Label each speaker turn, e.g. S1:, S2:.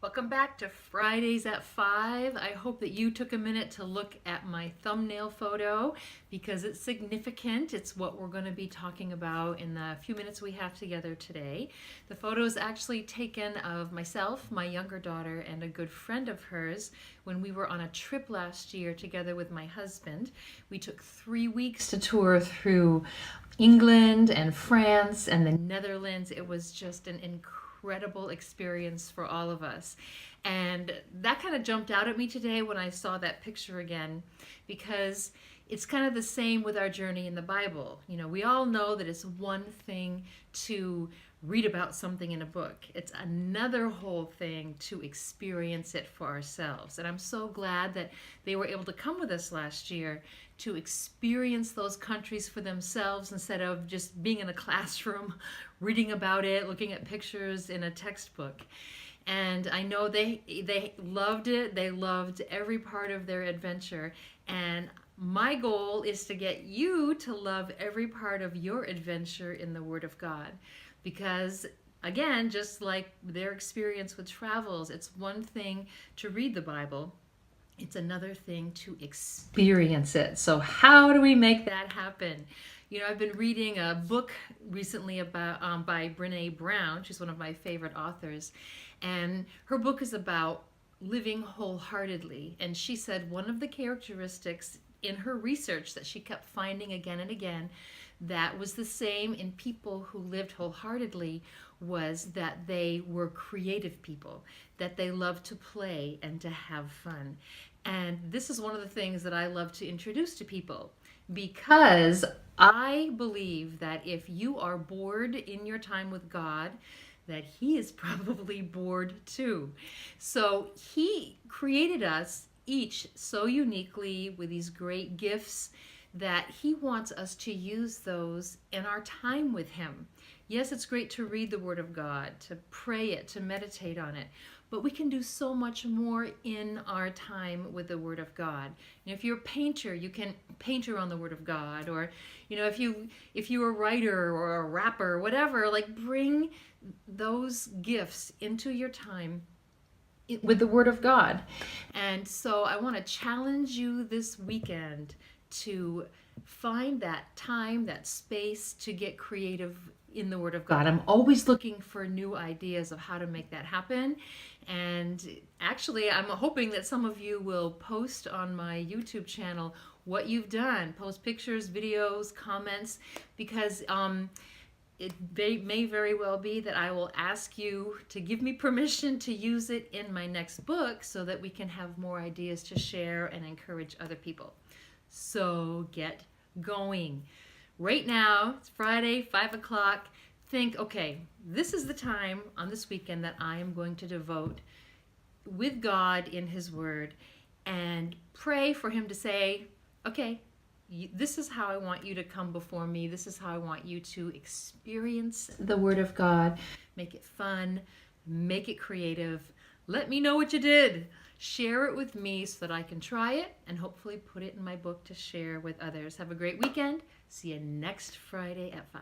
S1: Welcome back to Fridays at 5. I hope that you took a minute to look at my thumbnail photo because it's significant. It's what we're going to be talking about in the few minutes we have together today. The photo is actually taken of myself, my younger daughter, and a good friend of hers when we were on a trip last year together with my husband. We took 3 weeks to tour through England and France and the Netherlands. It was just an incredible experience for all of us. And that kind of jumped out at me today when I saw that picture again, because it's kind of the same with our journey in the Bible. You know, we all know that it's one thing to read about something in a book. It's another whole thing to experience it for ourselves. And I'm so glad that they were able to come with us last year to experience those countries for themselves instead of just being in a classroom, reading about it, looking at pictures in a textbook. And I know they loved it. They loved every part of their adventure. And my goal is to get you to love every part of your adventure in the Word of God. Because again, just like their experience with travels, it's one thing to read the Bible. It's another thing to experience it. So how do we make that happen? You know, I've been reading a book recently about by Brene Brown. She's one of my favorite authors. And her book is about living wholeheartedly. And she said one of the characteristics in her research that she kept finding again and again that was the same in people who lived wholeheartedly was that they were creative people, that they loved to play and to have fun. And this is one of the things that I love to introduce to people, because I believe that if you are bored in your time with God, that He is probably bored too. So He created us each so uniquely with these great gifts that He wants us to use those in our time with Him. Yes, it's great to read the Word of God, to pray it, to meditate on it, but we can do so much more in our time with the Word of God. And if you're a painter, you can painter on the Word of God, or you know, if you're a writer or a rapper, whatever, like bring those gifts into your time with the Word of God. And so I want to challenge you this weekend to find that time, that space to get creative in the Word of God. I'm always looking for new ideas of how to make that happen. And actually, I'm hoping that some of you will post on my YouTube channel what you've done. Post pictures, videos, comments, because it may very well be that I will ask you to give me permission to use it in my next book so that we can have more ideas to share and encourage other people. So get going. Right now, it's Friday, 5 o'clock. Think, okay, this is the time on this weekend that I am going to devote with God in His Word, and pray for Him to say, okay, this is how I want you to come before me. This is how I want you to experience the Word of God. Make it fun. Make it creative. Let me know what you did. Share it with me so that I can try it and hopefully put it in my book to share with others. Have a great weekend. See you next Friday at 5.